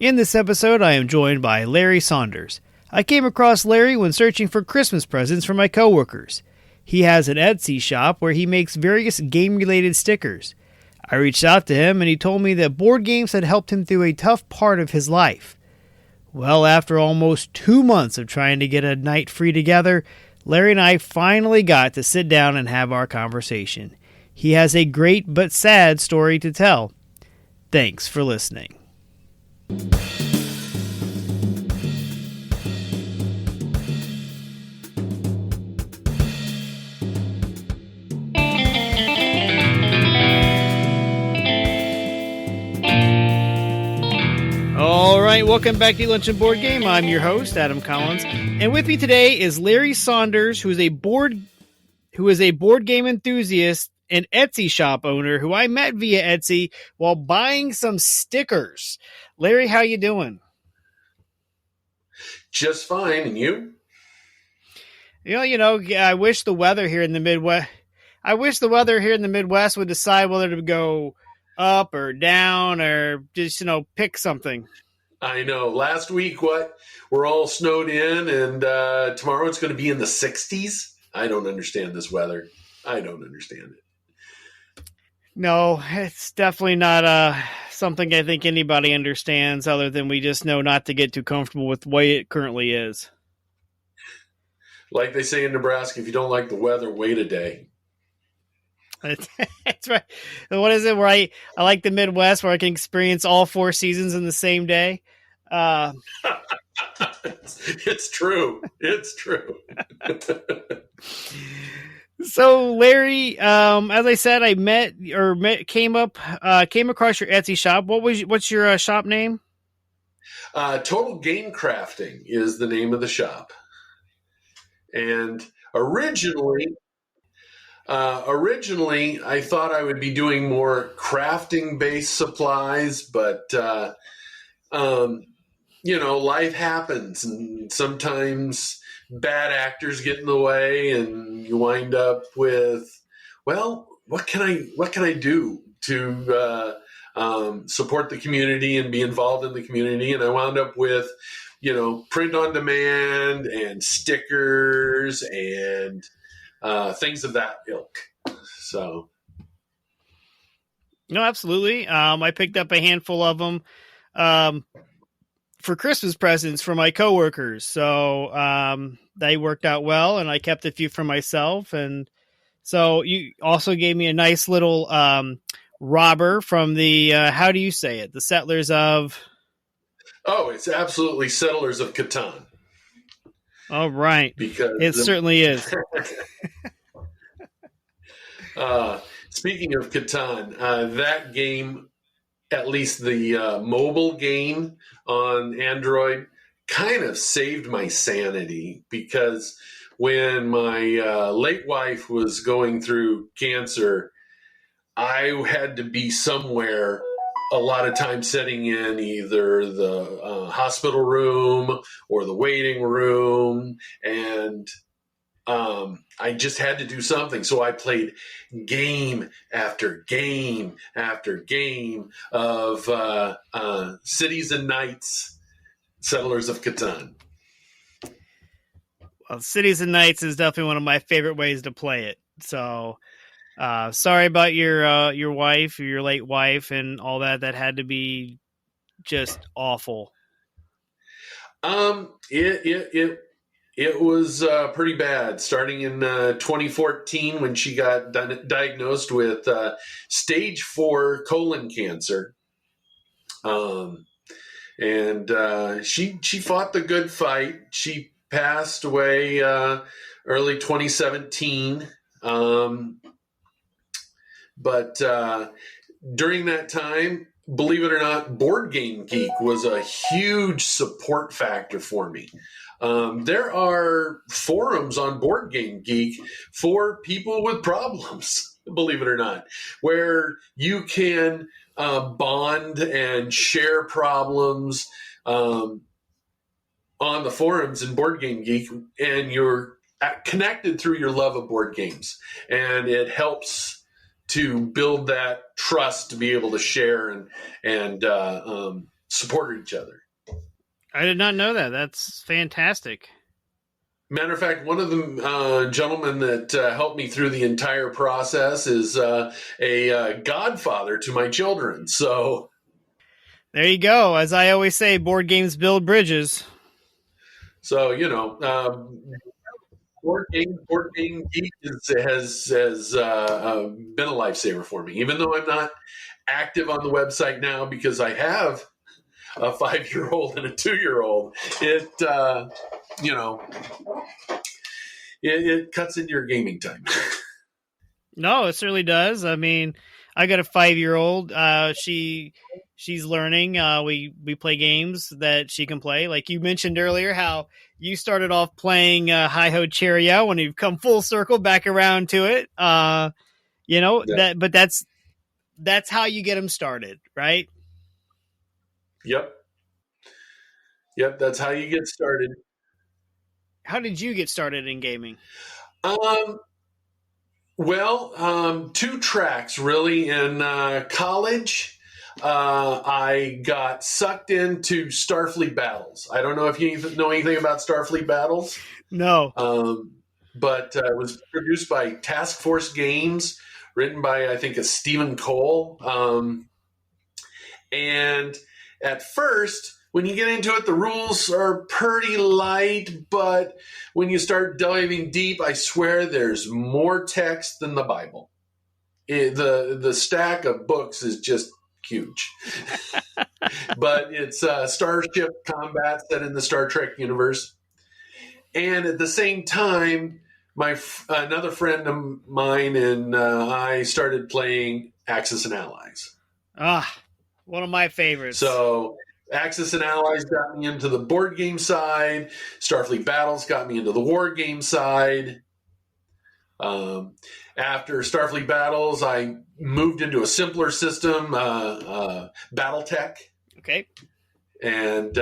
In this episode, I am joined by Larry Saunders. I came across Larry when searching for Christmas presents for my coworkers. He has an Etsy shop where he makes various game-related stickers. I reached out to him and he told me that board games had helped him through a tough part of his life. Well, after almost 2 months of trying to get a night free together, Larry and I finally got to sit down and have our conversation. He has a great but sad story to tell. Thanks for listening. All right, welcome back to Lunch and Board Game. I'm your host, Adam Collins, and with me today is Larry Saunders, who is a board game enthusiast and Etsy shop owner who I met via Etsy while buying some stickers. Larry, how you doing? Just fine, and you? I wish the weather here in the Midwest. I wish the weather here in the Midwest would decide whether to go up or down or just, pick something. I know. Last week, we're all snowed in, and tomorrow it's going to be in the 60s. I don't understand this weather. I don't understand it. No, it's definitely not something I think anybody understands, other than we just know not to get too comfortable with the way it currently is. Like they say in Nebraska, if you don't like the weather, wait a day. That's right. What is it where I like the Midwest, where I can experience all 4 seasons in the same day? It's true. It's true. So, Larry, as I said, I came across your Etsy shop. What's your shop name? Total Game Crafting is the name of the shop. And originally, I thought I would be doing more crafting-based supplies, but life happens, and sometimes bad actors get in the way, and you wind up with, what can I do to support the community and be involved in the community? And I wound up with, print on demand and stickers and things of that ilk. So, no, absolutely. I picked up a handful of them for Christmas presents for my coworkers. So they worked out well, and I kept a few for myself. And so you also gave me a nice little robber from the, how do you say it? The Settlers of... Oh, it's absolutely Settlers of Catan. All right. Because it certainly is. Speaking of Catan, that game, at least the mobile game on Android, kind of saved my sanity, because when my late wife was going through cancer, I had to be somewhere a lot of time, sitting in either the hospital room or the waiting room, and I just had to do something. So I played game after game after game of Cities and Knights, Settlers of Catan. Well, Cities and Knights is definitely one of my favorite ways to play it. So sorry about your wife, or your late wife, and all that. That had to be just awful. It was pretty bad, starting in 2014 when she got diagnosed with stage 4 colon cancer. And she fought the good fight. She passed away early 2017. But during that time, believe it or not, Board Game Geek was a huge support factor for me. There are forums on Board Game Geek for people with problems, believe it or not, where you can bond and share problems on the forums in Board Game Geek, and you're connected through your love of board games. And it helps to build that trust to be able to share and supported each other. I did not know that. That's fantastic. Matter of fact, one of the gentlemen that helped me through the entire process is a godfather to my children. So There you go. As I always say, board games build bridges. Board game geek has been a lifesaver for me. Even though I'm not active on the website now because I have a 5-year-old and a 2-year-old, it cuts into your gaming time. No, it certainly does. I mean, I got a 5-year-old. She's learning. We play games that she can play. Like you mentioned earlier, how you started off playing Hi Ho Cherry-O, and you've come full circle back around to it. Yeah. But that's how you get them started, right? Yep. That's how you get started. How did you get started in gaming? Um, two tracks really. In college, I got sucked into Starfleet Battles. I don't know if you know anything about Starfleet Battles, No. but it was produced by Task Force Games, written by, I think, a Stephen Cole. And at first, when you get into it, the rules are pretty light, but when you start diving deep, I swear there's more text than the Bible. The stack of books is just huge. But it's starship combat set in the Star Trek universe. And at the same time, another friend of mine and I started playing Axis and Allies. One of my favorites. So Axis and Allies got me into the board game side. Starfleet Battles got me into the war game side. After Starfleet Battles, I moved into a simpler system, BattleTech. Okay. And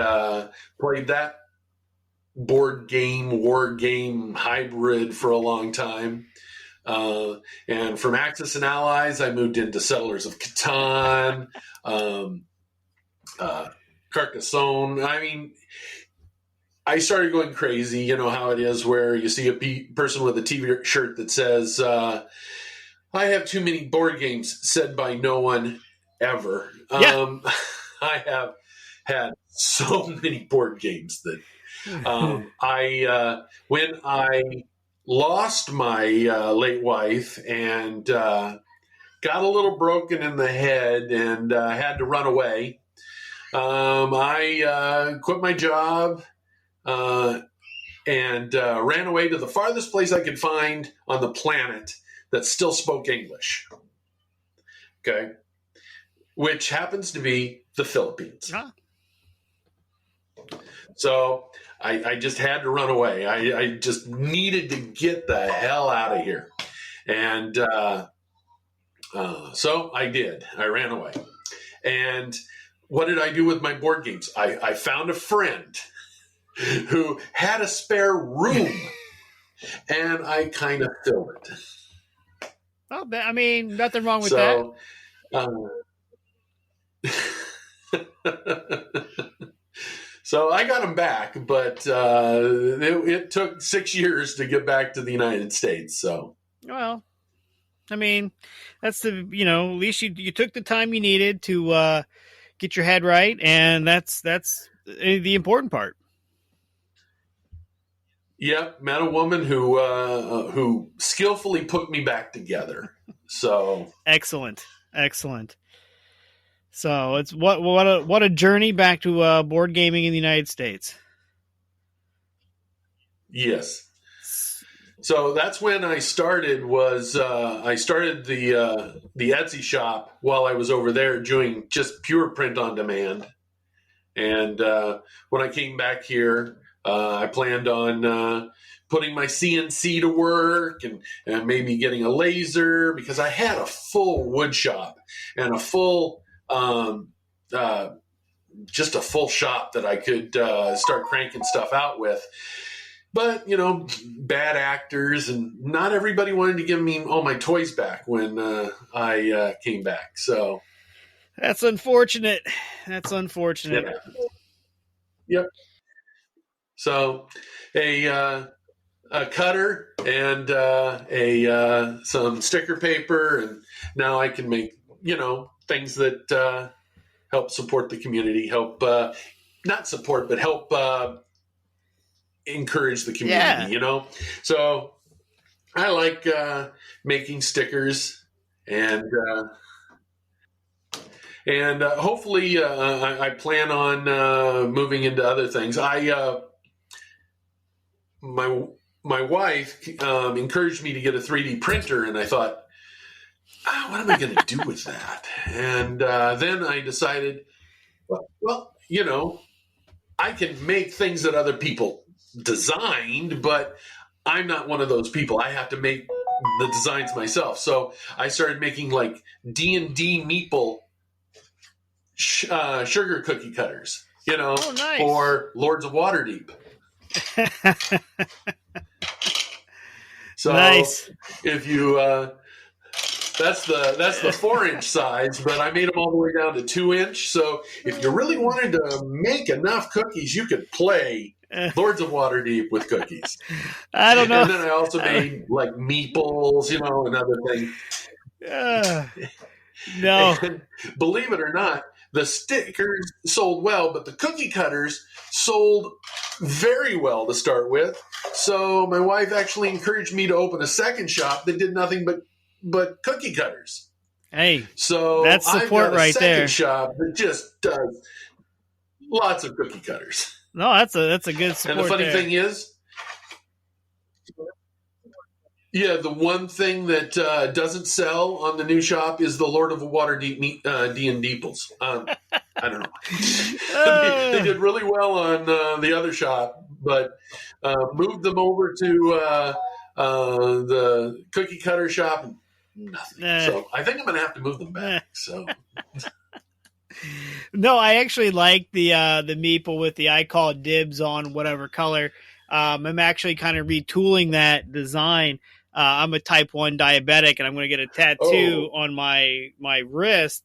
played that board game, war game hybrid for a long time. And from Axis and Allies, I moved into Settlers of Catan, Carcassonne. I mean, I started going crazy. You know how it is where you see a person with a T-shirt that says, I have too many board games, said by no one ever. Yeah. I have had so many board games that when I lost my late wife and got a little broken in the head and had to run away, I quit my job and ran away to the farthest place I could find on the planet that still spoke English. Okay. Which happens to be the Philippines. Ah. So I just had to run away. I just needed to get the hell out of here. And so I did. I ran away. And what did I do with my board games? I found a friend who had a spare room, and I kind of filled it. Well, I mean, nothing wrong with that. So I got them back, but it took 6 years to get back to the United States. So, well, I mean, that's at least you took the time you needed to get your head right, and that's the important part. Yep, met a woman who skillfully put me back together. So excellent. So it's what a journey back to board gaming in the United States. Yes. So that's when I started. I started the Etsy shop while I was over there doing just pure print on demand. And when I came back here, I planned on putting my CNC to work and maybe getting a laser, because I had a full wood shop and a full just a full shop that I could start cranking stuff out with. But, bad actors, and not everybody wanted to give me all my toys back when I came back. So, That's unfortunate. That's unfortunate. Yeah. Yep. So a cutter and a some sticker paper, and now I can make things that help support the community, help not support, but help encourage the community. Yeah. So I like making stickers and. Hopefully, I plan on moving into other things. My wife encouraged me to get a 3D printer, and I thought, what am I going to do with that? And then I decided, well, I can make things that other people designed, but I'm not one of those people. I have to make the designs myself. So I started making like D&D meeple sugar cookie cutters, Nice. for Lords of Waterdeep. So nice. If you, that's the 4-inch size, but I made them all the way down to 2-inch. So if you really wanted to make enough cookies, you could play Lords of Waterdeep with cookies. I don't know. And then I also made like meeples, and other things. No. And believe it or not, the stickers sold well, but the cookie cutters sold very well to start with. So my wife actually encouraged me to open a second shop that did nothing but cookie cutters. Hey, so that's support I've got a right second there. Shop that just does lots of cookie cutters. No, that's a good support. And the funny thing is, yeah, the one thing that doesn't sell on the new shop is the Lord of Waterdeep D&Deeples. I don't know. They did really well on the other shop, but moved them over to the cookie cutter shop. Nothing. So I think I'm going to have to move them back. So. No, I actually like the meeple with the I call dibs on whatever color. I'm actually kind of retooling that design. I'm a type 1 diabetic, and I'm going to get a tattoo on my wrist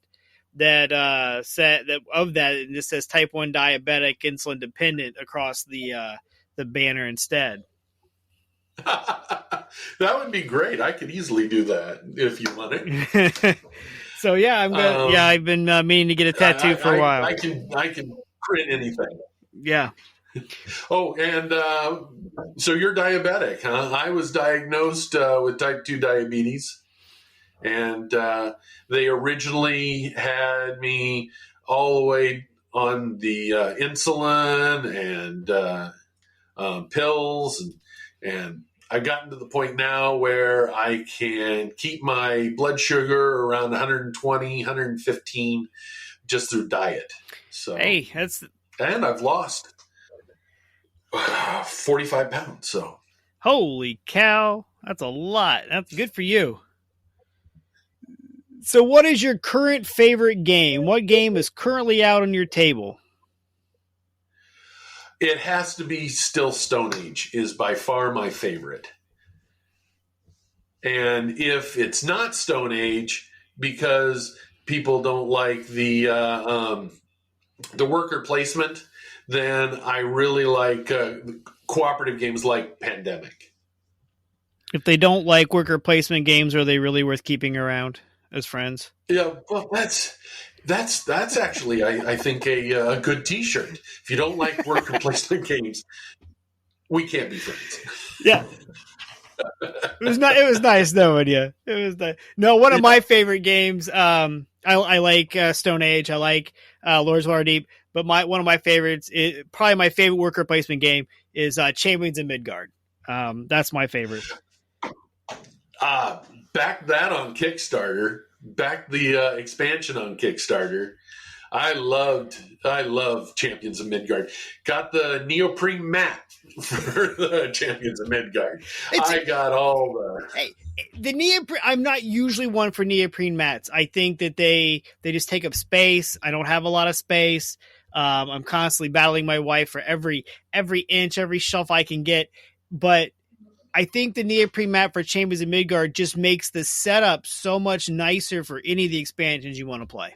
that said that of that, and this says type 1 diabetic, insulin dependent across the banner instead. That would be great. I could easily do that if you want it. So yeah, I'm gonna. I've been meaning to get a tattoo for a while. I can print anything. Yeah. Oh, and so you're diabetic, huh? I was diagnosed with type 2 diabetes, and they originally had me all the way on the insulin and pills, and I've gotten to the point now where I can keep my blood sugar around 120, 115 just through diet. So hey, and I've lost 45 pounds. So holy cow, that's a lot. That's good for you. So what is your current favorite game? What game is currently out on your table? It has to be still Stone Age is by far my favorite. And if it's not Stone Age, because people don't like the worker placement, then I really like cooperative games like Pandemic. If they don't like worker placement games, are they really worth keeping around as friends? Yeah, well, that's actually I think a good T-shirt. If you don't like worker placement games, we can't be friends. Yeah. It was nice knowing you. It was nice. No, one of my favorite games. I like Stone Age. I like Lords of Waterdeep. But one of my favorites, probably my favorite worker placement game, is Champions of Midgard. That's my favorite. Back that on Kickstarter. Back the expansion on Kickstarter. I loved Champions of Midgard. Got the neoprene mat for the Champions of Midgard. I got all the. Hey, the neoprene. I'm not usually one for neoprene mats. I think that they just take up space. I don't have a lot of space. I'm constantly battling my wife for every inch, every shelf I can get. But I think the neoprene mat for Champions of Midgard just makes the setup so much nicer for any of the expansions you want to play.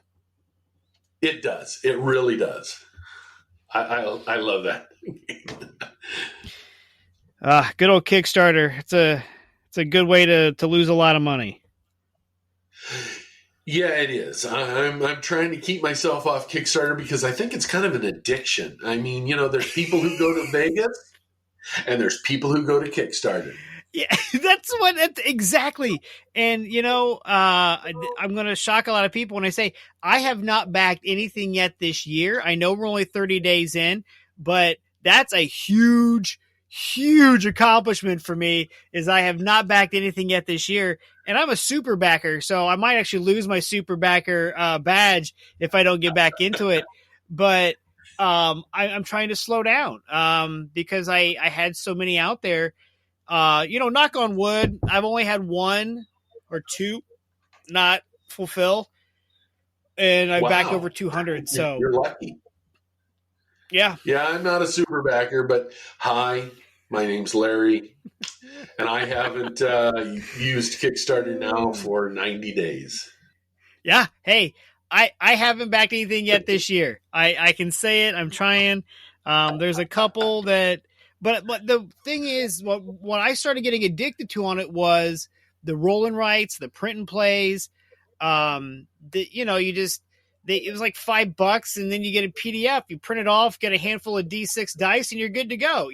It does. It really does. I love that. Good old Kickstarter. It's a good way to lose a lot of money. Yeah, it is. I'm trying to keep myself off Kickstarter because I think it's kind of an addiction. I mean, there's people who go to Vegas and there's people who go to Kickstarter. Yeah, that's exactly. And I'm going to shock a lot of people when I say I have not backed anything yet this year. I know we're only 30 days in, but that's a huge accomplishment for me. Is I have not backed anything yet this year, and I'm a super backer, so I might actually lose my super backer badge if I don't get back into it. But I'm trying to slow down because I had so many out there. Knock on wood, I've only had one or two not fulfill, and I backed over 200. So you're lucky. Yeah. Yeah, I'm not a super backer, but hi, my name's Larry, and I haven't used Kickstarter now for 90 days. Yeah. Hey, I haven't backed anything yet this year. I can say it. I'm trying. There's a couple that, but the thing is, what I started getting addicted to on it was the roll and writes, the print and plays. It was like $5, and then you get a PDF. You print it off, get a handful of D6 dice, and you're good to go.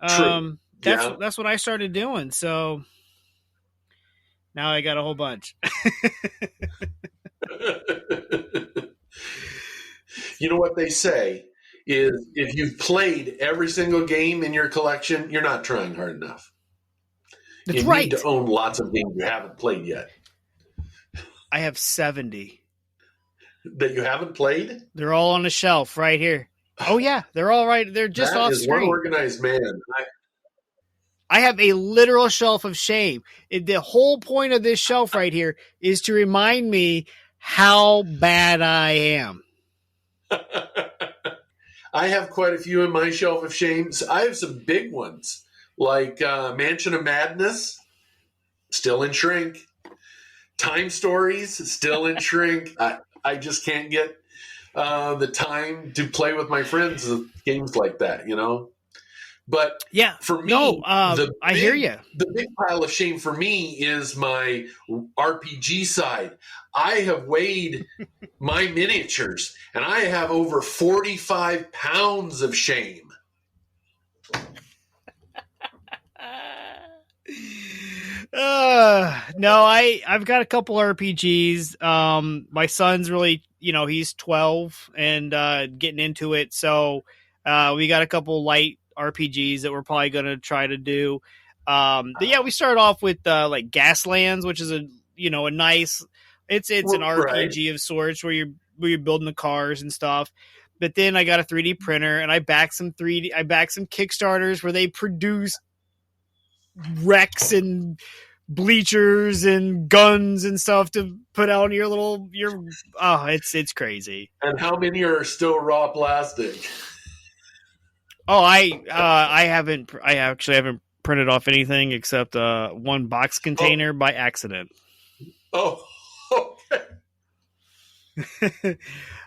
True. That's what I started doing. So now I got a whole bunch. You know what they say is if you've played every single game in your collection, you're not trying hard enough. That's you right. need to own lots of games you haven't played yet. I have 70. That you haven't played? They're all on a shelf right here. Oh, yeah. They're all right. They're just off screen. That is one organized man. I have a literal shelf of shame. The whole point of this shelf right here is to remind me how bad I am. I have quite a few in my shelf of shames. I have some big ones, like Mansion of Madness, still in shrink. Time Stories, still in shrink. I just can't get the time to play with my friends with games like that, But yeah, for me, I hear you. The big pile of shame for me is my RPG side. I have weighed my miniatures, and I have over 45 pounds of shame. No, I've got a couple RPGs. My son's really, he's 12 and getting into it. So we got a couple light RPGs that we're probably going to try to do. But yeah, we start off with like Gaslands, which is a nice. It's an RPG of sorts where you're building the cars and stuff. But then I got a 3D printer, and I backed some Kickstarters where they produce wrecks and bleachers and guns and stuff to put out it's crazy. And how many are still raw plastic? Oh, I actually haven't printed off anything except one box container by accident. Oh, okay.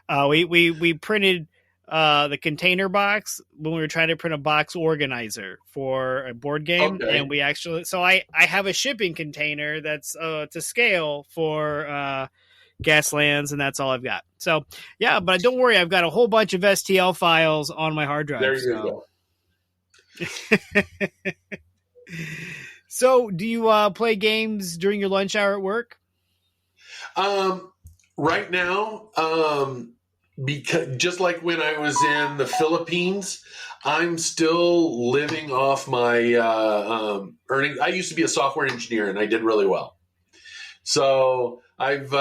We printed the container box when we were trying to print a box organizer for a board game. Okay. And we actually, so I have a shipping container that's to scale for Gaslands, and that's all I've got. So yeah, but don't worry, I've got a whole bunch of STL files on my hard drive. There you go. So do you play games during your lunch hour at work? Right now, because just like when I was in the Philippines, I'm still living off my earnings. I used to be a software engineer, and I did really well. So I've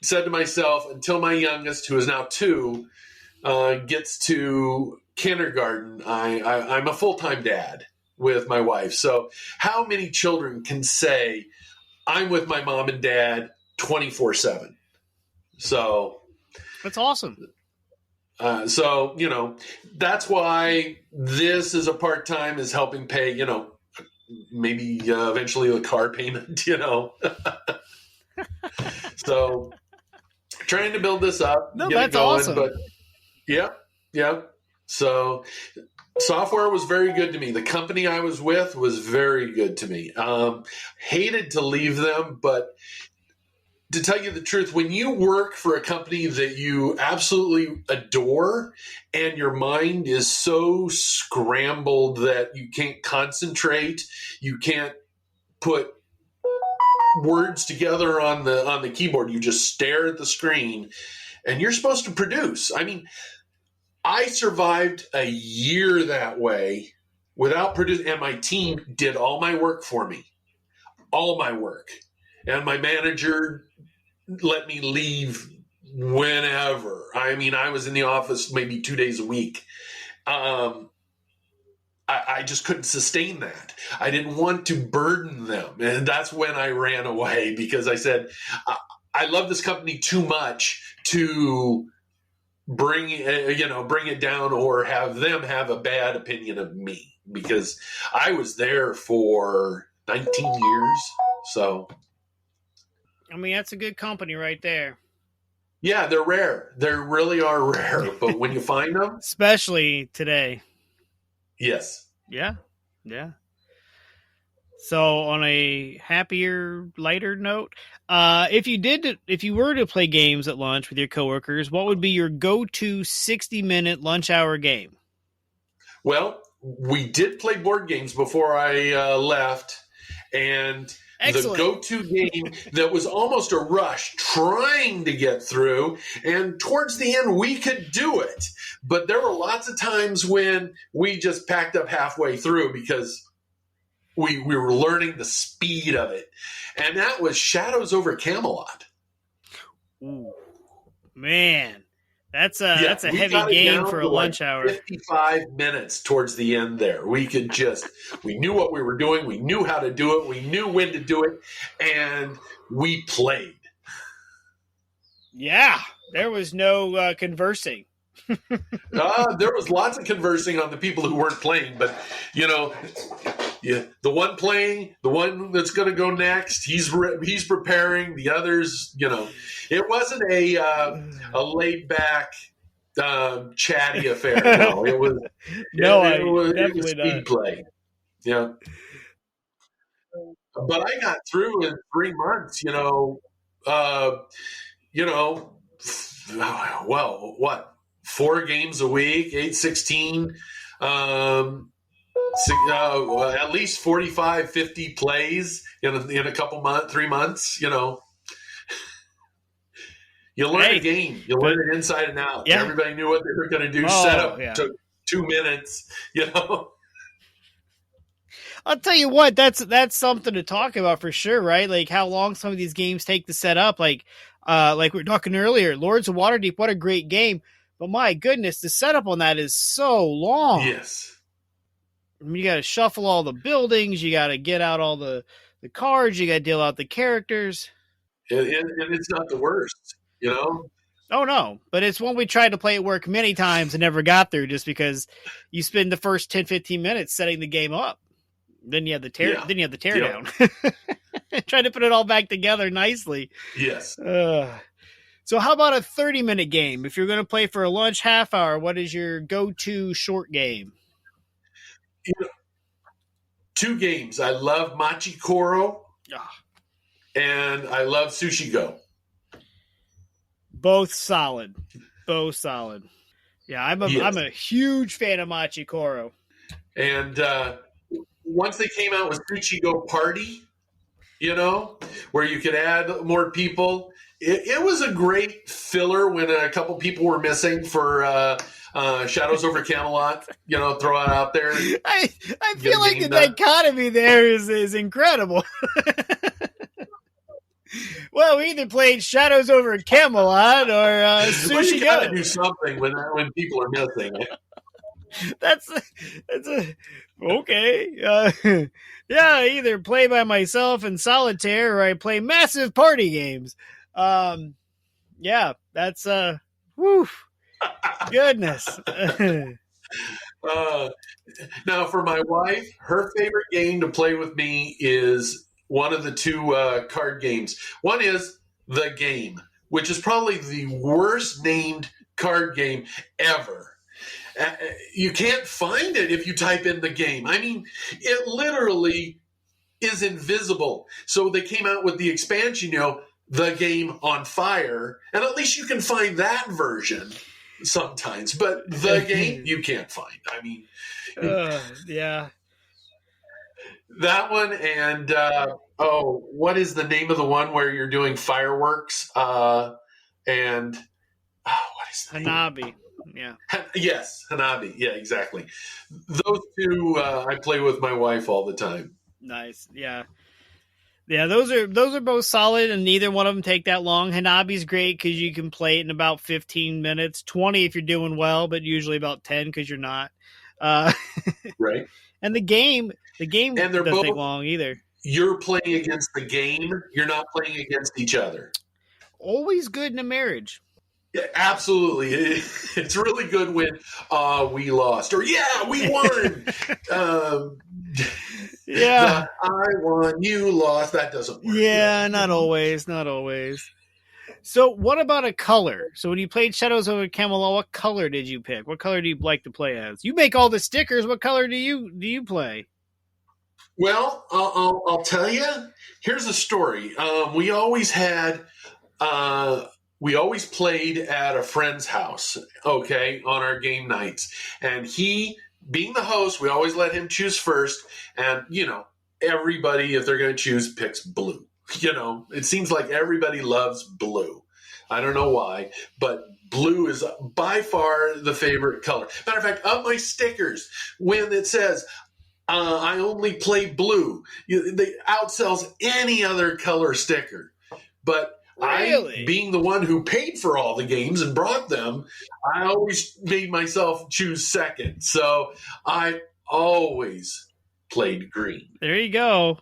said to myself, until my youngest, who is now 2, gets to kindergarten, I'm a full-time dad with my wife. So how many children can say, I'm with my mom and dad 24/7? So that's awesome. So, that's why this is a part-time, is helping pay, maybe eventually a car payment, So trying to build this up, No, get it that's going. awesome. But yeah, yeah. So software was very good to me. The company I was with was very good to me. Hated to leave them, but to tell you the truth, when you work for a company that you absolutely adore and your mind is so scrambled that you can't concentrate, you can't put words together on the keyboard, you just stare at the screen and you're supposed to produce. I mean, I survived a year that way without producing, and my team did all my work for me, all my work. And my manager let me leave whenever. I mean, I was in the office maybe 2 days a week. I just couldn't sustain that. I didn't want to burden them. And that's when I ran away, because I said, I love this company too much to bring it down or have them have a bad opinion of me, because I was there for 19 years. So, I mean, that's a good company right there. yeah, they're rare. They really are rare. But when you find them, especially today. yes. Yeah. Yeah. So on a happier, lighter note, if you were to play games at lunch with your coworkers, what would be your go-to 60-minute lunch hour game? Well, we did play board games before I left, and Excellent. the go-to game that was almost a rush trying to get through, and towards the end we could do it, but there were lots of times when we just packed up halfway through because we were learning the speed of it, and that was Shadows over Camelot. Ooh, man, that's a heavy game for a lunch hour. 55 minutes towards the end there. We knew what we were doing. We knew how to do it. We knew when to do it, and we played. Yeah, there was no conversing. There was lots of conversing on the people who weren't playing, but the one playing, the one that's going to go next, he's preparing. The others, it wasn't a laid back, chatty affair. No, it was it was speed play. Yeah, but I got through in 3 months. Well, what? 4 games a week, 8, 16, at least 45, 50 plays in a couple months, 3 months, You learn a game. You learn it inside and out. Yeah. Everybody knew what they were going to do. Setup took 2 minutes, I'll tell you what, that's something to talk about for sure, right? Like how long some of these games take to set up. Like we were talking earlier, Lords of Waterdeep, what a great game. But my goodness, the setup on that is so long. Yes. I mean, you got to shuffle all the buildings. You got to get out all the cards. You got to deal out the characters. And it's not the worst, Oh, no. But it's one we tried to play at work many times and never got through just because you spend the first 10, 15 minutes setting the game up. Then you have the tear down. Trying to put it all back together nicely. Yes. So how about a 30-minute game? If you're going to play for a lunch half hour, what is your go-to short game? 2 games. I love Machi Koro, and I love Sushi Go. Both solid. Yeah, I'm a huge fan of Machi Koro. And once they came out with Sushi Go Party, where you could add more people, it was a great filler when a couple people were missing for Shadows over Camelot, throw it out there. I feel like the dichotomy there is incredible. Well, we either played Shadows over Camelot or Sushi Go. You gotta do something when people are missing. That's okay. Yeah, I either play by myself in solitaire or I play massive party games. Yeah, that's goodness. Now, for my wife, her favorite game to play with me is one of the 2 card games. One is The Game, which is probably the worst named card game ever. You can't find it if you type in the game. I mean, it literally is invisible. So they came out with the expansion, the game on fire, and at least you can find that version sometimes. But the game you can't find. I mean, yeah. That one and what is the name of the one where you're doing fireworks? And what is the Hanabi. Yeah. Yes, Hanabi. Yeah, exactly. Those two I play with my wife all the time. Nice. Yeah. Yeah, those are both solid, and neither one of them take that long. Hanabi's great because you can play it in about 15 minutes, 20 if you're doing well, but usually about 10 because you're not. Right. And the game and doesn't both, take long either. You're playing against the game. You're not playing against each other. Always good in a marriage. Yeah, absolutely. It's really good when we lost or we won. Yeah. I won, you lost. That doesn't work. Yeah, not always. Not always. So what about a color? So when you played Shadows over Camelot, what color did you pick? What color do you like to play as? You make all the stickers. What color do you play? Well, I'll tell you. Here's a story. We always played at a friend's house, okay, on our game nights. And he, being the host, we always let him choose first. And, everybody, if they're going to choose, picks blue. It seems like everybody loves blue. I don't know why, but blue is by far the favorite color. Matter of fact, of my stickers, when it says, I only play blue, they outsells any other color sticker. But really? I, being the one who paid for all the games and brought them, I always made myself choose second. So I always played green. There you go.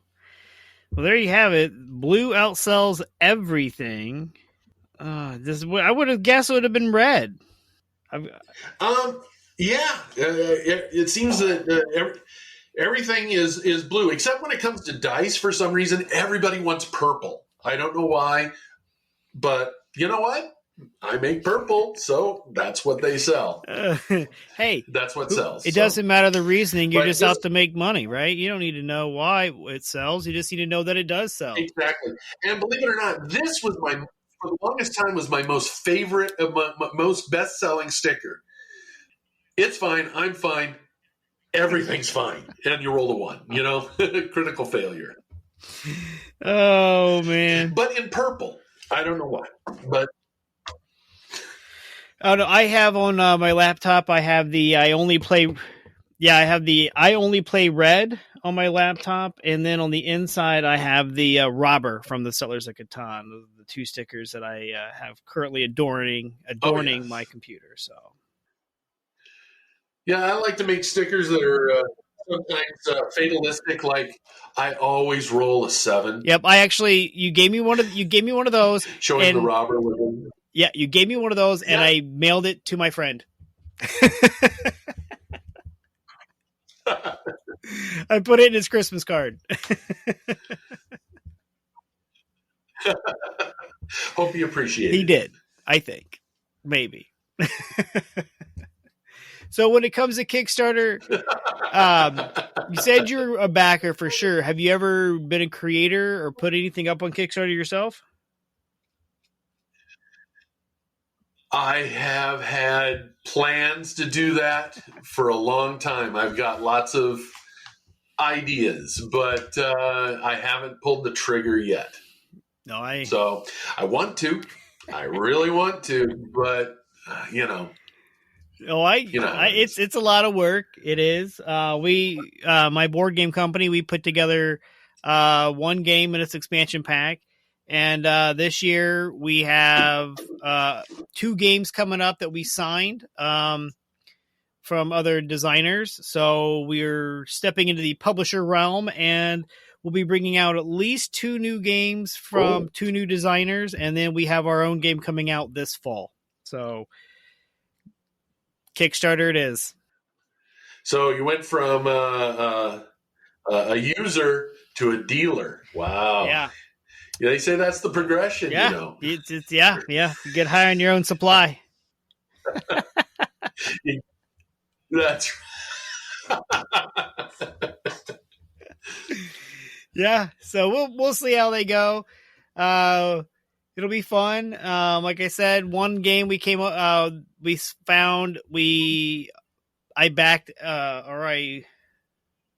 Well, there you have it. Blue outsells everything. I would have guessed it would have been red. It seems that everything is blue, except when it comes to dice. For some reason, everybody wants purple. I don't know why, but you know what? I make purple, so that's what they sell. Hey, that's what sells. It doesn't matter the reasoning. You're just out to make money, right? You don't need to know why it sells. You just need to know that it does sell. Exactly. And believe it or not, this was for the longest time, was my most favorite, my most best-selling sticker. It's fine. I'm fine. Everything's fine. And you roll a 1, critical failure. Oh, man. But in purple. I don't know why, but. Oh, no, I have on my laptop, I have the I only play red on my laptop. And then on the inside, I have the Robber from the Settlers of Catan, the 2 stickers that I have currently adorning my computer. So. Yeah, I like to make stickers that are sometimes fatalistic. Like I always roll a 7. Yep, you gave me one of those, showing the robber with him. Yeah, you gave me one of those, and I mailed it to my friend. I put it in his Christmas card. Hope he appreciated it. He did, I think. Maybe. So when it comes to Kickstarter, you said you're a backer for sure. Have you ever been a creator or put anything up on Kickstarter yourself? I have had plans to do that for a long time. I've got lots of ideas, but I haven't pulled the trigger yet. So I want to. I really want to, but it's a lot of work. It is. My board game company, we put together one game in its expansion pack. And this year we have 2 games coming up that we signed from other designers. So we're stepping into the publisher realm, and we'll be bringing out at least 2 new games from 2 new designers. And then we have our own game coming out this fall. So Kickstarter it is. So you went from a user to a dealer. Wow. Yeah. They say that's the progression, Yeah, yeah. You get high on your own supply. That's Yeah, so we'll see how they go. It'll be fun. Like I said, one game we found I backed or I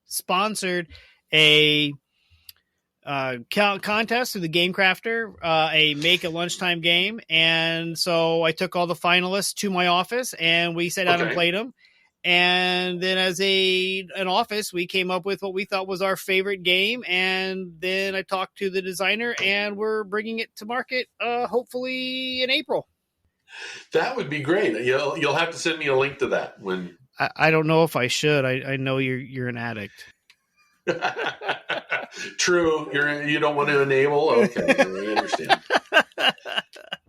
sponsored a contest through the Game Crafter, a make a lunchtime game, and so I took all the finalists to my office and we sat down and played them. And then as an office, we came up with what we thought was our favorite game. And then I talked to the designer and we're bringing it to market, hopefully in April. That would be great. You'll have to send me a link to that when. I don't know if I should. I know you're an addict. True. You don't want to enable. Okay. I understand.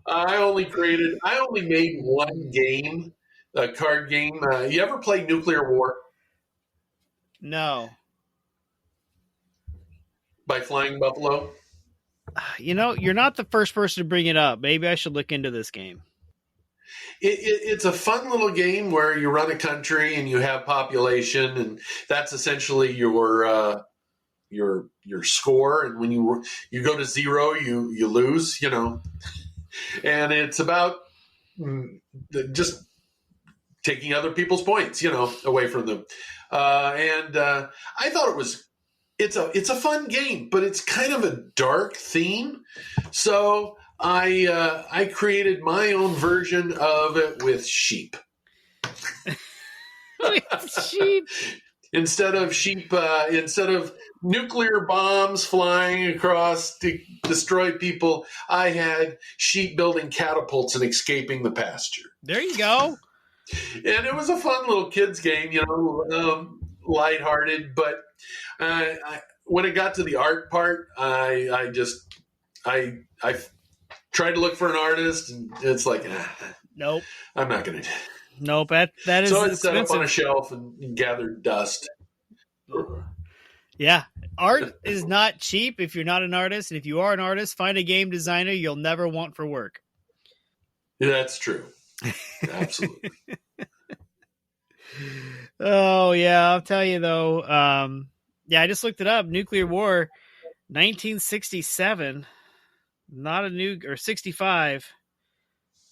I only made one game. A card game. You ever play Nuclear War? No. By Flying Buffalo? You're not the first person to bring it up. Maybe I should look into this game. It's a fun little game where you run a country and you have population, and that's essentially your score. And when you go to zero, you lose. And it's about just taking other people's points, away from them. And I thought it's a fun game, but it's kind of a dark theme. So I created my own version of it with sheep. Sheep. Instead of nuclear bombs flying across to destroy people, I had sheep building catapults and escaping the pasture. There you go. And it was a fun little kids game, lighthearted. But when it got to the art part, I tried to look for an artist, and it's like, nope, I'm not going to. Nope, that is so I expensive. set up on a shelf and gathered dust. Yeah, art is not cheap if you're not an artist, and if you are an artist, find a game designer you'll never want for work. That's true. Absolutely. Oh yeah, I'll tell you though. I just looked it up. Nuclear War, 1967. Not a new or 65.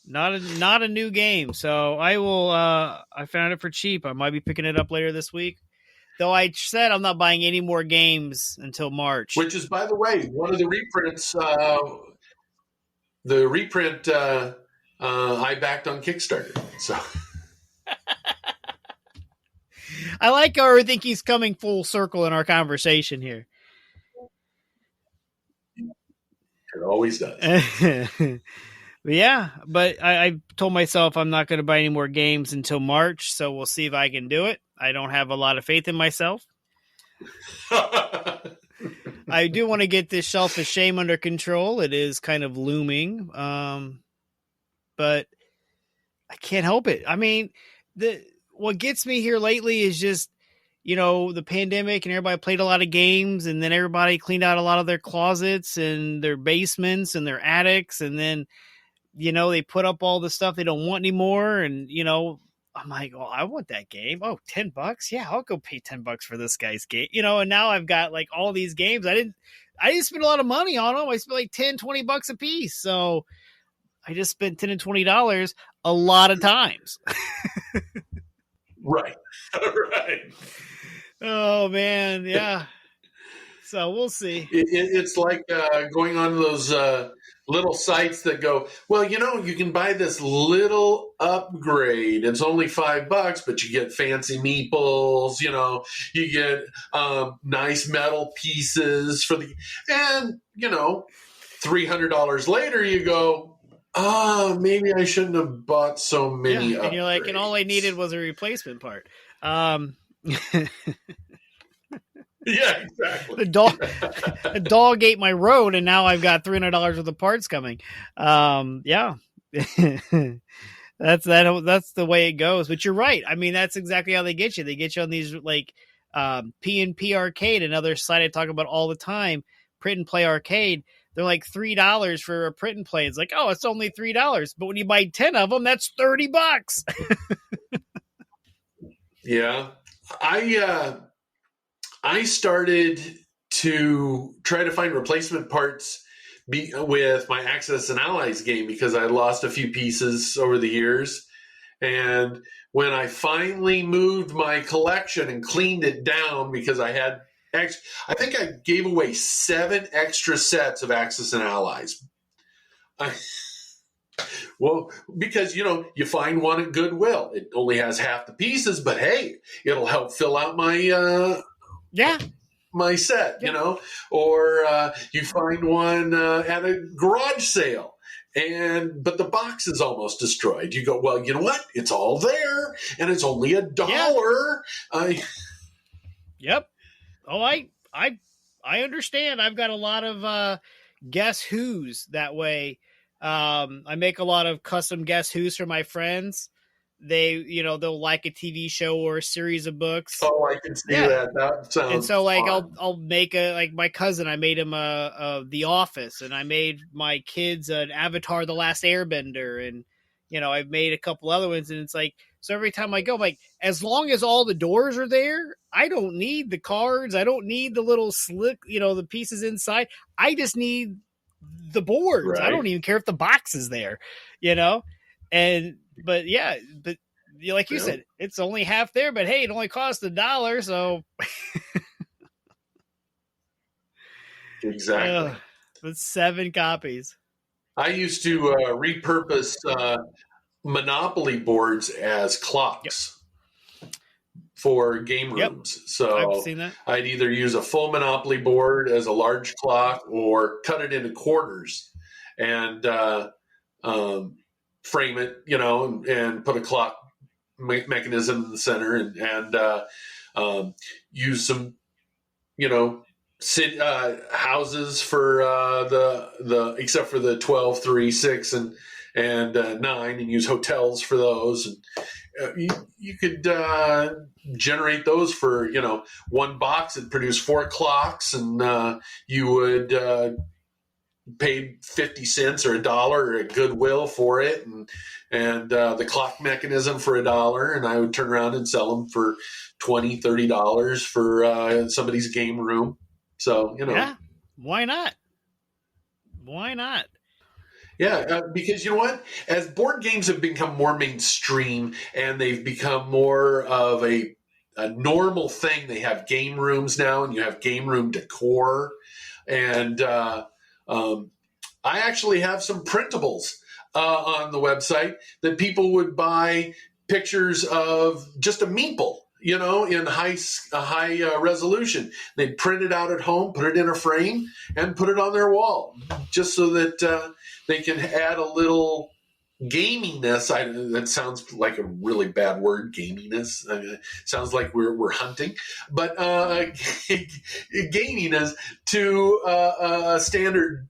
Not a new game. So I will. I found it for cheap. I might be picking it up later this week. Though I said I'm not buying any more games until March. Which is, by the way, one of the reprints. The reprint I backed on Kickstarter. So I like how I think he's coming full circle in our conversation here. It always does. But I told myself I'm not going to buy any more games until March, so we'll see if I can do it. I don't have a lot of faith in myself. I do want to get this shelf of shame under control. It is kind of looming, but I can't help it. I mean, what gets me here lately is just, the pandemic, and everybody played a lot of games, and then everybody cleaned out a lot of their closets and their basements and their attics, and then they put up all the stuff they don't want anymore. And, I'm like, well, I want that game. Oh, $10. Yeah, I'll go pay $10 for this guy's game. And now I've got like all these games. I didn't spend a lot of money on them. I spent like $10-$20 a piece. So I just spent $10 and $20 a lot of times. Right. Right. Oh man. Yeah. So we'll see. It's like going on those little sites that go, well, you can buy this little upgrade. It's only $5, but you get fancy meeples. You get nice metal pieces and $300 later, you go, maybe I shouldn't have bought so many. Yeah, and you're like, and all I needed was a replacement part. Yeah, exactly. The dog ate my road, and now I've got $300 worth of parts coming. Yeah, that's the way it goes. But you're right. I mean, that's exactly how they get you. They get you on these like P&P Arcade, another site I talk about all the time. Print and Play Arcade. they're like $3 for a print and play. It's like, oh, it's only $3, but when you buy 10 of them, that's $30. Yeah. I started to try to find replacement parts with my Axis and Allies game because I lost a few pieces over the years. And when I finally moved my collection and cleaned it down because I had I think I gave away 7 extra sets of Axis and Allies. Well, because you find one at Goodwill. It only has half the pieces, but hey, it'll help fill out my Yeah. my set, Yeah. or you find one at a garage sale, but the box is almost destroyed. You go, well, you know what? It's all there, and it's only $1. Yep. Oh, I understand. I've got a lot of Guess Who's that way. I make a lot of custom Guess Who's for my friends. They'll like a TV show or a series of books. Oh, I can see Yeah. that. That sounds And so like fun. I'll make like my cousin, I made him a The Office, and I made my kids an Avatar The Last Airbender, and I've made a couple other ones, and it's like, so every time I go, I'm like, as long as all the doors are there, I don't need the cards, I don't need the little slick, the pieces inside. I just need the boards. I Right. don't even care if the box is there, and but yeah, but like you said, it's only half there, but hey, it only costs $1, so Exactly. that's 7 copies. I used to repurpose Monopoly boards as clocks for game rooms. So I've seen that. I'd either use a full Monopoly board as a large clock or cut it into quarters and frame it, and put a clock mechanism in the center and use some, houses for the except for the 12, 3, 6, and 9, and use hotels for those. And you could generate those for one box. It'd produce 4 clocks, and you would pay 50 cents or $1 at Goodwill for it, and the clock mechanism for $1, and I would turn around and sell them for $20, $30 for somebody's game room. So yeah, why not? Why not? Yeah, because you know what? As board games have become more mainstream and they've become more of a normal thing, they have game rooms now, and you have game room decor. And I actually have some printables on the website that people would buy pictures of just a meeple, in high resolution. They'd print it out at home, put it in a frame, and put it on their wall, just so that they can add a little gaminess. That sounds like a really bad word, gaminess. Sounds like we're hunting, but gaminess to a standard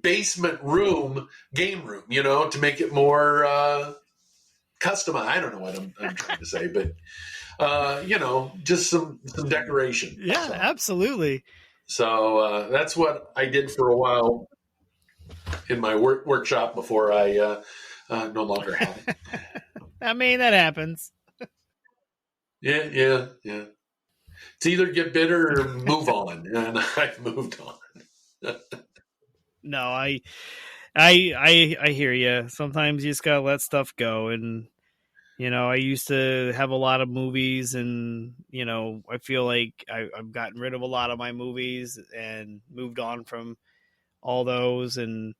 basement room, game room, to make it more customized. I don't know what I'm trying to say, but just some decoration. Yeah, absolutely. So that's what I did for a while in my workshop before I no longer have it. I mean, that happens. Yeah. It's either get bitter or move on, and I've moved on. No, I hear you. Sometimes you just gotta let stuff go, and I used to have a lot of movies, and I feel like I've gotten rid of a lot of my movies and moved on from all those, and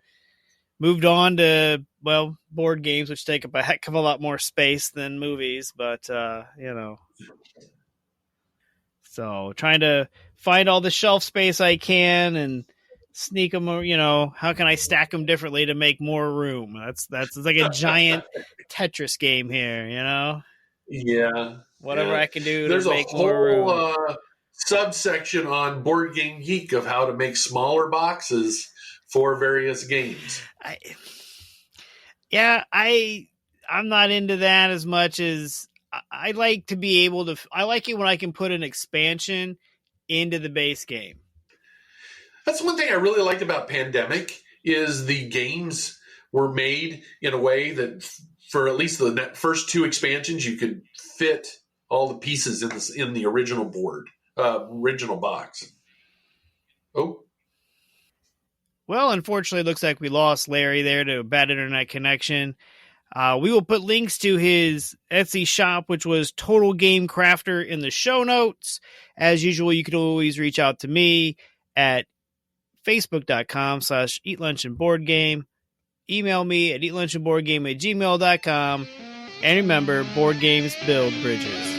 moved on to board games, which take up a heck of a lot more space than movies, but so trying to find all the shelf space I can and sneak them, how can I stack them differently to make more room? That's like a giant Tetris game here, Yeah. whatever I can do There's to a make more room. whole subsection on Board Game Geek of how to make smaller boxes for various games. I'm not into that as much as I like to be able to. I like it when I can put an expansion into the base game. That's one thing I really liked about Pandemic is the games were made in a way that for at least the first two expansions, you could fit all the pieces in the original board, original box. Oh, Well, unfortunately, it looks like we lost Larry there to a bad internet connection. We will put links to his Etsy shop, which was Total Game Crafter, in the show notes. As usual, you can always reach out to me at facebook.com/eatlunchandboardgame. Email me at eatlunchandboardgame@gmail.com. And remember, board games build bridges.